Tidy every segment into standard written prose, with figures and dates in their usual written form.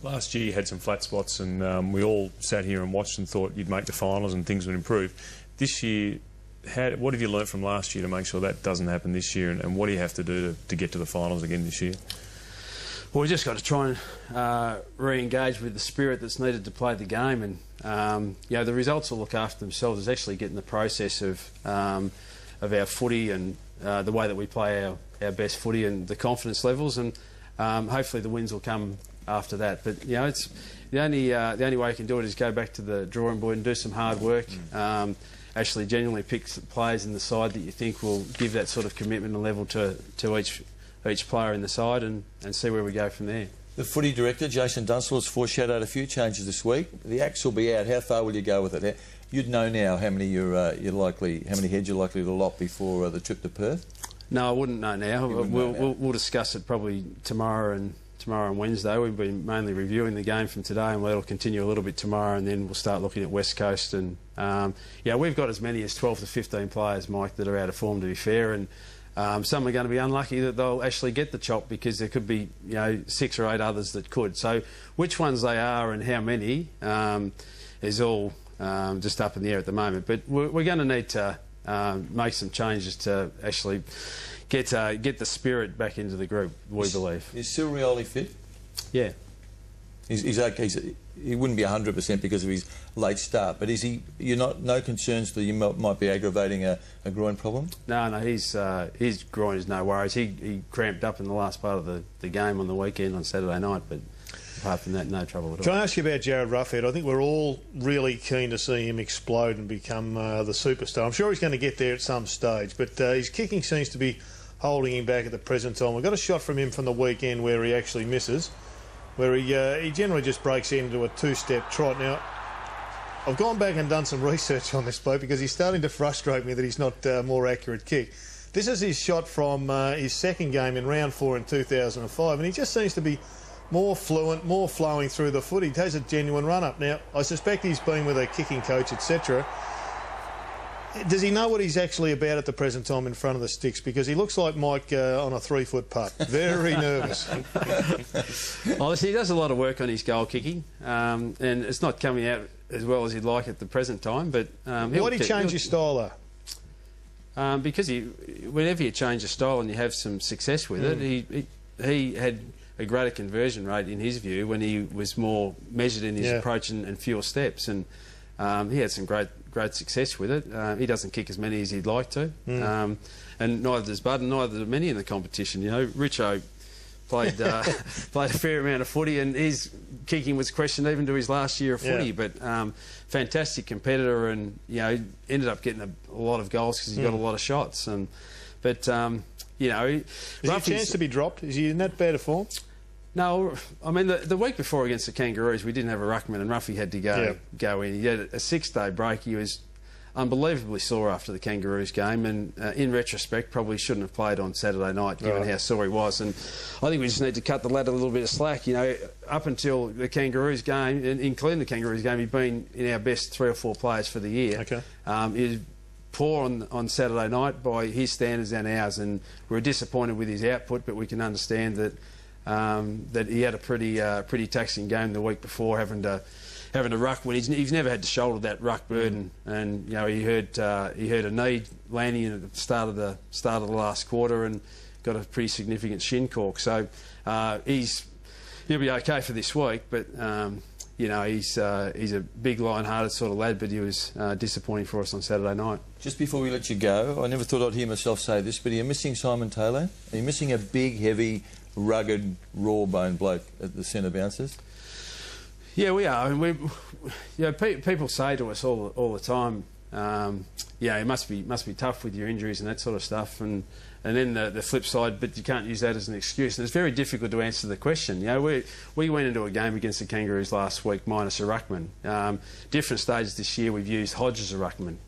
Last year you had some flat spots and we all sat here and watched and thought you'd make the finals and things would improve. This year, what have you learnt from last year to make sure that doesn't happen this year, and what do you have to do to get to the finals again this year? Well, we've just got to try and re-engage with the spirit that's needed to play the game, and the results will look after themselves. It's actually getting the process of our footy and the way that we play our best footy and the confidence levels, and hopefully the wins will come after that. But it's the only way you can do it is go back to the drawing board and do some hard work. Actually genuinely pick players in the side that you think will give that sort of commitment and level to each player in the side, and see where we go from there. The footy director, Jason Dunstall, has foreshadowed a few changes this week. The axe will be out. How far will you go with it? You'd know now how many how many heads you're likely to lot before the trip to Perth? No, I wouldn't know now. We'll discuss it probably tomorrow and Wednesday. We've been mainly reviewing the game from today, and that'll continue a little bit tomorrow, and then we'll start looking at West Coast. And we've got as many as 12 to 15 players, Mike, that are out of form, to be fair, and some are going to be unlucky that they'll actually get the chop, because there could be 6 or 8 others that could. So which ones they are and how many is all just up in the air at the moment. But we're going to need to make some changes to actually get the spirit back into the group, we believe. Is Silrioli fit? Yeah. He's okay. He wouldn't be 100% because of his late start, but no concerns that you might be aggravating a groin problem? No, his groin is no worries. He cramped up in the last part of the game on the weekend on Saturday night, but apart from that, no trouble at all. Can I ask you about Jared Ruffhead? I think we're all really keen to see him explode and become the superstar. I'm sure he's going to get there at some stage, but his kicking seems to be holding him back at the present time. We've got a shot from him from the weekend where he actually misses, where he generally just breaks into a 2-step trot. Now, I've gone back and done some research on this bloke because he's starting to frustrate me that he's not a more accurate kick. This is his shot from his second game in round 4 in 2005, and he just seems to be more fluent, more flowing through the foot. He has a genuine run-up. Now, I suspect he's been with a kicking coach, etc. Does he know what he's actually about at the present time in front of the sticks? Because he looks like Mike on a 3-foot putt. Very nervous. Honestly, he does a lot of work on his goal kicking, and it's not coming out as well as he'd like at the present time. But why did he change his style, though? Because whenever you change your style and you have some success with it, he had a greater conversion rate, in his view, when he was more measured in his approach and fewer steps. And he had some great success with it. He doesn't kick as many as he'd like to, and neither does Bud, and neither do many in the competition. Richo played a fair amount of footy, and his kicking was questioned even to his last year of footy. But fantastic competitor, and ended up getting a lot of goals because he got a lot of shots. But is he a chance to be dropped? Is he in that bad a form? No, I mean, the week before against the Kangaroos, we didn't have a ruckman, and Ruffy had to go in. He had a 6-day break. He was unbelievably sore after the Kangaroos game, and in retrospect, probably shouldn't have played on Saturday night, given how sore he was. And I think we just need to cut the lad a little bit of slack. Up until the Kangaroos game, including the Kangaroos game, he'd been in our best 3 or 4 players for the year. Okay. He was poor on Saturday night by his standards and ours, and we're disappointed with his output, but we can understand that he had a pretty taxing game the week before, having to ruck when he's never had to shoulder that ruck burden, and he hurt a knee landing at the start of the last quarter and got a pretty significant shin cork. So he'll be okay for this week, but he's a big lion-hearted sort of lad, but he was disappointing for us on Saturday night. Just before we let you go, I never thought I'd hear myself say this, but are you missing Simon Taylor? Are you missing a big, heavy, rugged, raw-boned bloke at the centre bounces? Yeah, we are. I mean, people say to us all the time, it must be tough with your injuries and that sort of stuff, and then the flip side, but you can't use that as an excuse. And it's very difficult to answer the question. We went into a game against the Kangaroos last week minus a ruckman. Different stages this year we've used Hodge as a ruckman.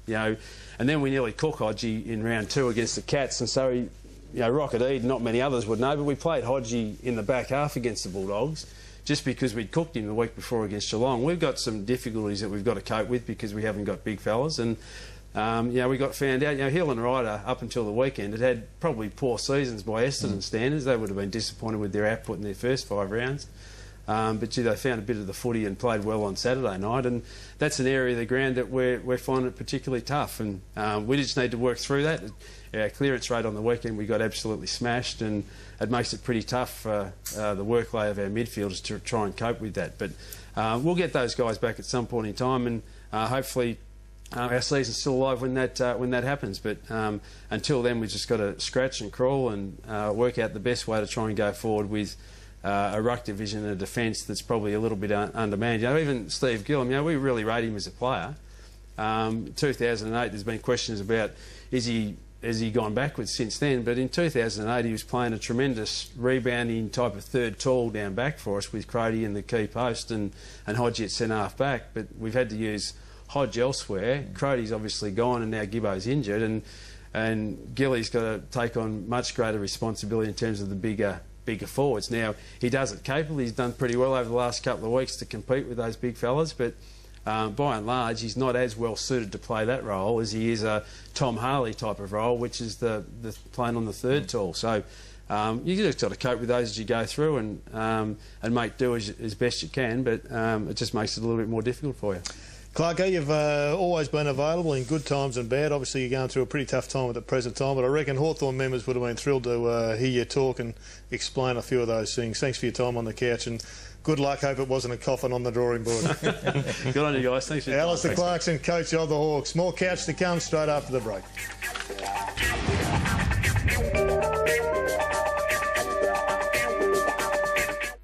And then we nearly cooked Hodgie in round 2 against the Cats, and so Rocket Eden, not many others would know, but we played Hodgie in the back half against the Bulldogs just because we'd cooked him the week before against Geelong. We've got some difficulties that we've got to cope with because we haven't got big fellas, and we got found out. Hill and Ryder, up until the weekend, had probably poor seasons by Essendon standards. They would have been disappointed with their output in their first 5 rounds. But gee, they found a bit of the footy and played well on Saturday night, and that's an area of the ground that we're finding it particularly tough, and we just need to work through that. Our clearance rate on the weekend, we got absolutely smashed, and it makes it pretty tough for the work lay of our midfielders to try and cope with that. But we'll get those guys back at some point in time, and hopefully our season's still alive when that happens. But until then, we've just got to scratch and crawl and work out the best way to try and go forward with a ruck division and a defence that's probably a little bit undermanned. You know, even Steve Gillam, you know, we really rate him as a player. 2008, there's been questions about has he gone backwards since then, but in 2008 he was playing a tremendous rebounding type of third tall down back for us with Crody in the key post and Hodge at centre-half back, but we've had to use Hodge elsewhere. Crody's obviously gone and now Gibbo's injured, and Gilly's got to take on much greater responsibility in terms of the bigger forwards. Now, he does it capably. He's done pretty well over the last couple of weeks to compete with those big fellas, but by and large, he's not as well suited to play that role as he is a Tom Harley type of role, which is the playing on the third tall. So you just got to cope with those as you go through and make do as best you can, but it just makes it a little bit more difficult for you. Clarko, you've always been available in good times and bad. Obviously, you're going through a pretty tough time at the present time, but I reckon Hawthorn members would have been thrilled to hear you talk and explain a few of those things. Thanks for your time on the couch, and good luck. Hope it wasn't a coffin on the drawing board. Good on you guys. Thanks for your time. Alistair Clarkson, coach of the Hawks. More couch to come straight after the break.